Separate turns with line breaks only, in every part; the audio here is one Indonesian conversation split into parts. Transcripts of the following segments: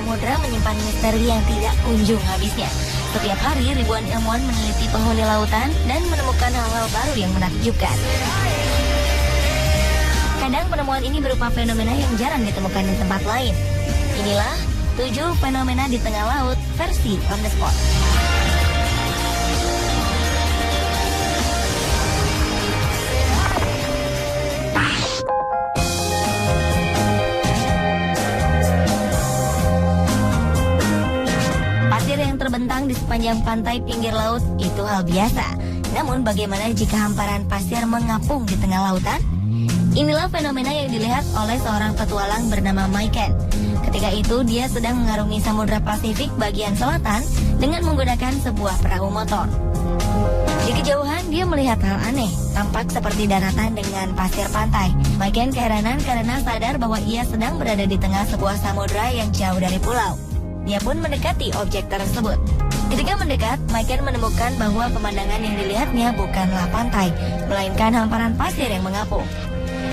samudra menyimpan misteri yang tidak kunjung habisnya. Setiap hari ribuan ilmuwan meneliti penghuni lautan dan menemukan hal-hal baru yang menakjubkan. Kadang penemuan ini berupa fenomena yang jarang ditemukan di tempat lain. Inilah 7 fenomena di tengah laut versi on the spot. Pasir yang terbentang di sepanjang pantai pinggir laut itu hal biasa. Namun bagaimana jika hamparan pasir mengapung di tengah lautan? Inilah fenomena yang dilihat oleh seorang petualang bernama Maiken. Ketika itu dia sedang mengarungi Samudra Pasifik bagian selatan dengan menggunakan sebuah perahu motor. Di kejauhan dia melihat hal aneh, tampak seperti daratan dengan pasir pantai. Maiken keheranan karena sadar bahwa ia sedang berada di tengah sebuah samudra yang jauh dari pulau. Dia pun mendekati objek tersebut. Ketika mendekat, Maiken menemukan bahwa pemandangan yang dilihatnya bukanlah pantai, melainkan hamparan pasir yang mengapung.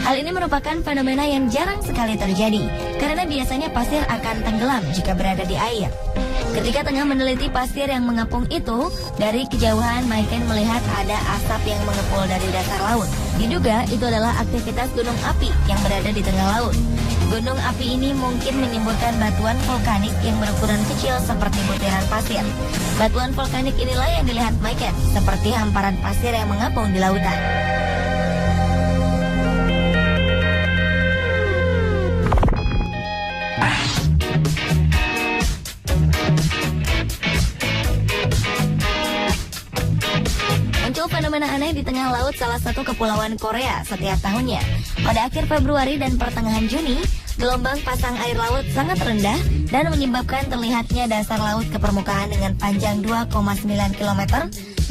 Hal ini merupakan fenomena yang jarang sekali terjadi, karena biasanya pasir akan tenggelam jika berada di air. Ketika tengah meneliti pasir yang mengapung itu, dari kejauhan Maiken melihat ada asap yang mengepul dari dasar laut. Diduga itu adalah aktivitas gunung api yang berada di tengah laut. Gunung api ini mungkin menimbulkan batuan vulkanik yang berukuran kecil seperti butiran pasir. Batuan vulkanik inilah yang dilihat Maiken seperti hamparan pasir yang mengapung di lautan. Muncul fenomena aneh di tengah laut salah satu kepulauan Korea setiap tahunnya. Pada akhir Februari dan pertengahan Juni, gelombang pasang air laut sangat rendah dan menyebabkan terlihatnya dasar laut ke permukaan dengan panjang 2,9 km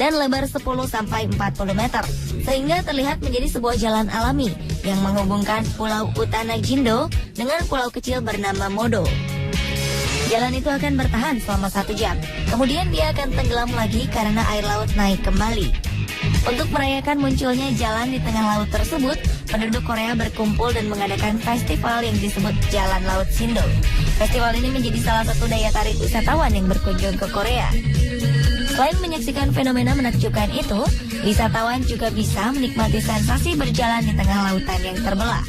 dan lebar 10-40 meter, sehingga terlihat menjadi sebuah jalan alami yang menghubungkan Pulau Utana Jindo dengan pulau kecil bernama Modo. Jalan itu akan bertahan selama 1 jam, kemudian dia akan tenggelam lagi karena air laut naik kembali. Untuk merayakan munculnya jalan di tengah laut tersebut, penduduk Korea berkumpul dan mengadakan festival yang disebut Jalan Laut Sindo. Festival ini menjadi salah satu daya tarik wisatawan yang berkunjung ke Korea. Selain menyaksikan fenomena menakjubkan itu, wisatawan juga bisa menikmati sensasi berjalan di tengah lautan yang terbelah.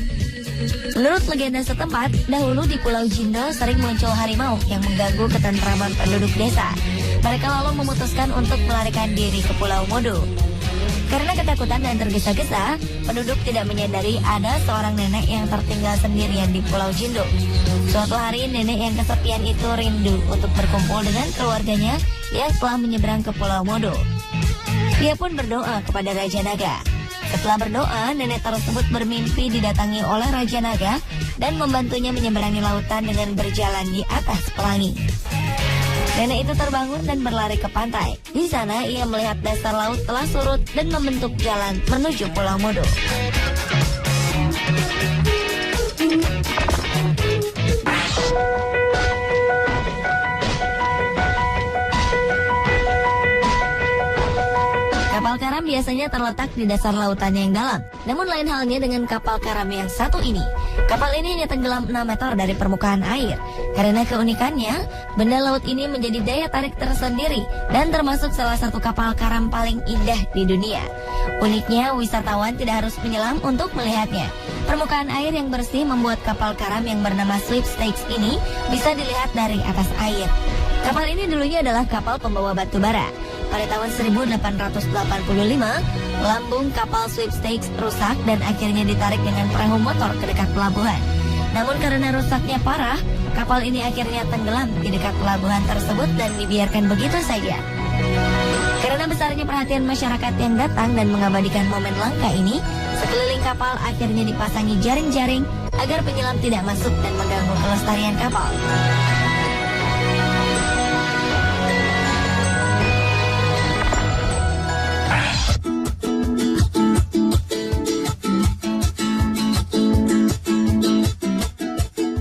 Menurut legenda setempat, dahulu di Pulau Jindo sering muncul harimau yang mengganggu ketentraman penduduk desa. Mereka lalu memutuskan untuk melarikan diri ke Pulau Modo. Karena ketakutan dan tergesa-gesa, penduduk tidak menyadari ada seorang nenek yang tertinggal sendirian di Pulau Jindo. Suatu hari, nenek yang kesepian itu rindu untuk berkumpul dengan keluarganya yang telah menyeberang ke Pulau Modo. Dia pun berdoa kepada Raja Naga. Setelah berdoa, nenek tersebut bermimpi didatangi oleh Raja Naga dan membantunya menyeberangi lautan dengan berjalan di atas pelangi. Nenek itu terbangun dan berlari ke pantai. Di sana ia melihat dasar laut telah surut dan membentuk jalan menuju Pulau Modo. Kapal karam biasanya terletak di dasar lautan yang dalam. Namun lain halnya dengan kapal karam yang satu ini. Kapal ini hanya tenggelam 6 meter dari permukaan air. Karena keunikannya, benda laut ini menjadi daya tarik tersendiri dan termasuk salah satu kapal karam paling indah di dunia. Uniknya, wisatawan tidak harus menyelam untuk melihatnya. Permukaan air yang bersih membuat kapal karam yang bernama Sweepstakes ini bisa dilihat dari atas air. Kapal ini dulunya adalah kapal pembawa batu bara. Pada tahun 1885, lambung kapal Sweepstakes rusak dan akhirnya ditarik dengan perahu motor ke dekat pelabuhan. Namun karena rusaknya parah, kapal ini akhirnya tenggelam di dekat pelabuhan tersebut dan dibiarkan begitu saja. Karena besarnya perhatian masyarakat yang datang dan mengabadikan momen langka ini, sekeliling kapal akhirnya dipasangi jaring-jaring agar penyelam tidak masuk dan mengganggu kelestarian kapal.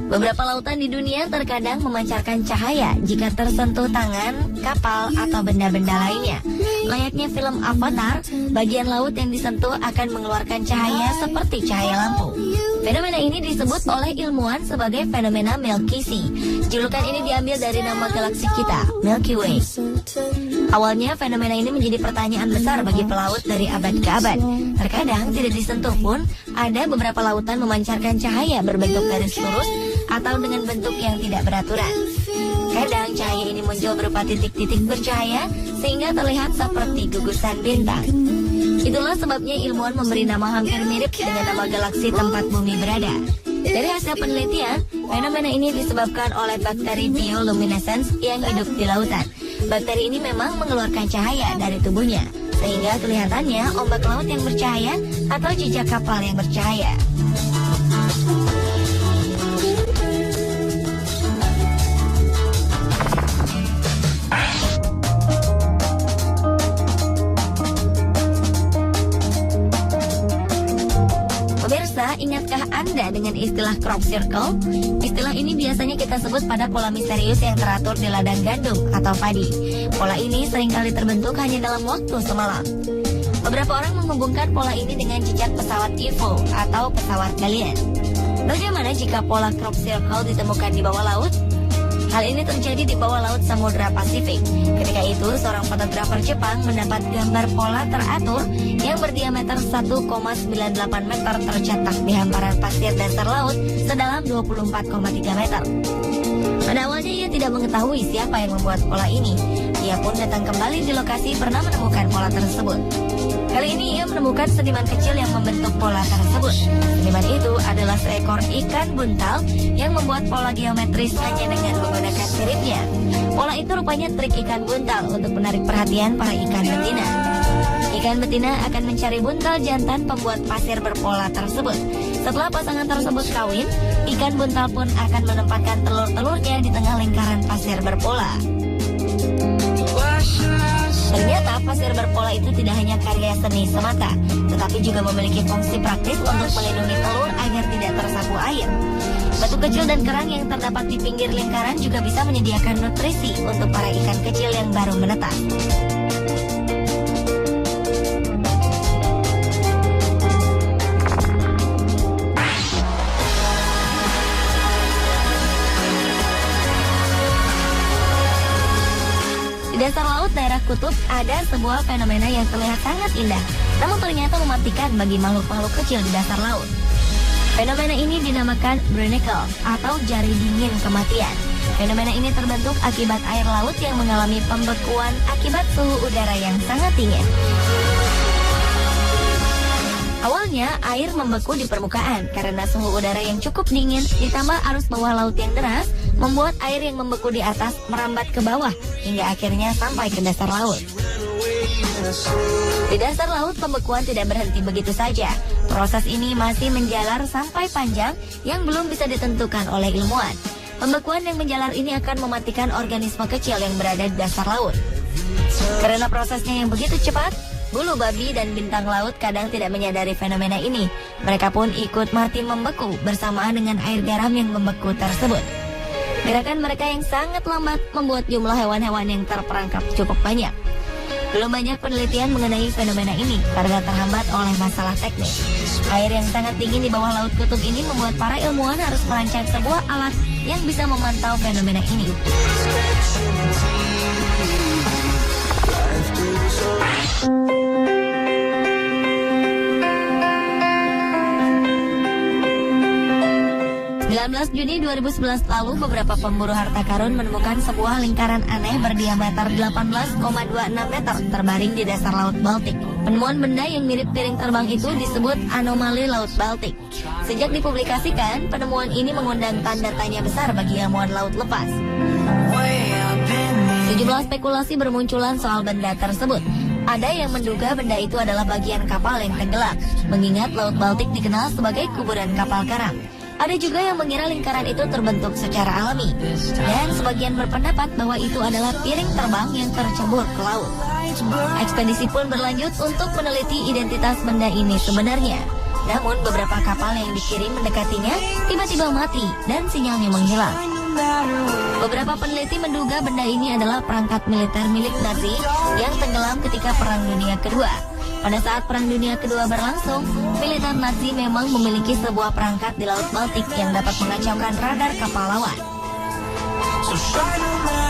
Beberapa lautan di dunia terkadang memancarkan cahaya jika tersentuh tangan, kapal, atau benda-benda lainnya. Layaknya film Avatar, bagian laut yang disentuh akan mengeluarkan cahaya seperti cahaya lampu. Fenomena ini disebut oleh ilmuwan sebagai fenomena Milky Sea. Julukan ini diambil dari nama galaksi kita, Milky Way. Awalnya fenomena ini menjadi pertanyaan besar bagi pelaut dari abad ke abad. Terkadang tidak disentuh pun, ada beberapa lautan memancarkan cahaya berbentuk garis lurus atau dengan bentuk yang tidak beraturan. Kadang cahaya ini muncul berupa titik-titik bercahaya sehingga terlihat seperti gugusan bintang. Itulah sebabnya ilmuwan memberi nama hampir mirip dengan nama galaksi tempat bumi berada. Dari hasil penelitian, fenomena ini disebabkan oleh bakteri bioluminescence yang hidup di lautan. Bakteri ini memang mengeluarkan cahaya dari tubuhnya, sehingga kelihatannya ombak laut yang bercahaya atau jejak kapal yang bercahaya. Ingatkah Anda dengan istilah crop circle? Istilah ini biasanya kita sebut pada pola misterius yang teratur di ladang gandum atau padi. Pola ini seringkali terbentuk hanya dalam waktu semalam. Beberapa orang menghubungkan pola ini dengan jejak pesawat UFO atau pesawat galian. Bagaimana jika pola crop circle ditemukan di bawah laut? Hal ini terjadi di bawah laut Samudra Pasifik. Ketika itu, seorang fotografer Jepang mendapat gambar pola teratur yang berdiameter 1,98 meter tercetak di hamparan pasir dasar laut sedalam 24,3 meter. Pada awalnya ia tidak mengetahui siapa yang membuat pola ini. Ia pun datang kembali di lokasi pernah menemukan pola tersebut. Kali ini ia menemukan sediman kecil yang membentuk pola tersebut. Sediman itu adalah seekor ikan buntal yang membuat pola geometris hanya dengan menggunakan siripnya. Pola itu rupanya trik ikan buntal untuk menarik perhatian para ikan betina. Ikan betina akan mencari buntal jantan pembuat pasir berpola tersebut. Setelah pasangan tersebut kawin, ikan buntal pun akan menempatkan telur-telurnya di tengah lingkaran pasir berpola. Ternyata pasir berpola itu tidak hanya karya seni semata, tetapi juga memiliki fungsi praktis untuk melindungi telur agar tidak tersapu air. Batu kecil dan kerang yang terdapat di pinggir lingkaran juga bisa menyediakan nutrisi untuk para ikan kecil yang baru menetas. Di dasar laut daerah kutub ada sebuah fenomena yang terlihat sangat indah, namun ternyata mematikan bagi makhluk-makhluk kecil di dasar laut. Fenomena ini dinamakan barnacle atau jari dingin kematian. Fenomena ini terbentuk akibat air laut yang mengalami pembekuan akibat suhu udara yang sangat dingin. Awalnya air membeku di permukaan karena suhu udara yang cukup dingin ditambah arus bawah laut yang deras membuat air yang membeku di atas merambat ke bawah hingga akhirnya sampai ke dasar laut. Di dasar laut pembekuan tidak berhenti begitu saja. Proses ini masih menjalar sampai panjang yang belum bisa ditentukan oleh ilmuwan. Pembekuan yang menjalar ini akan mematikan organisme kecil yang berada di dasar laut. Karena prosesnya yang begitu cepat, bulu babi dan bintang laut kadang tidak menyadari fenomena ini. Mereka pun ikut mati membeku bersamaan dengan air garam yang membeku tersebut. Gerakan mereka yang sangat lambat membuat jumlah hewan-hewan yang terperangkap cukup banyak. Belum banyak penelitian mengenai fenomena ini karena terhambat oleh masalah teknis. Air yang sangat dingin di bawah laut kutub ini membuat para ilmuwan harus merancang sebuah alat yang bisa memantau fenomena ini. 19 Juni 2011 lalu, beberapa pemburu harta karun menemukan sebuah lingkaran aneh berdiameter 18,26 meter terbaring di dasar Laut Baltik. Penemuan benda yang mirip piring terbang itu disebut anomali Laut Baltik. Sejak dipublikasikan, penemuan ini mengundang tanda tanya besar bagi ilmuwan laut lepas. Sejumlah spekulasi bermunculan soal benda tersebut. Ada yang menduga benda itu adalah bagian kapal yang tenggelam, mengingat Laut Baltik dikenal sebagai kuburan kapal karam. Ada juga yang mengira lingkaran itu terbentuk secara alami, dan sebagian berpendapat bahwa itu adalah piring terbang yang tercebur ke laut. Ekspedisi pun berlanjut untuk meneliti identitas benda ini sebenarnya. Namun beberapa kapal yang dikirim mendekatinya tiba-tiba mati dan sinyalnya menghilang. Beberapa peneliti menduga benda ini adalah perangkat militer milik Nazi yang tenggelam ketika Perang Dunia Kedua. Pada saat Perang Dunia Kedua berlangsung, militer Nazi memang memiliki sebuah perangkat di Laut Baltik yang dapat mengacaukan radar kapal lawan.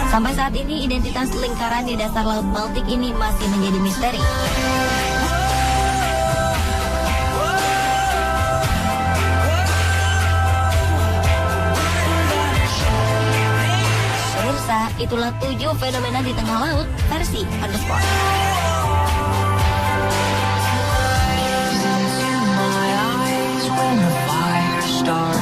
Sampai saat ini, identitas lingkaran di dasar Laut Baltik ini masih menjadi misteri. Pemirsa, itulah 7 fenomena di tengah laut versi Underspot.
When the fire starts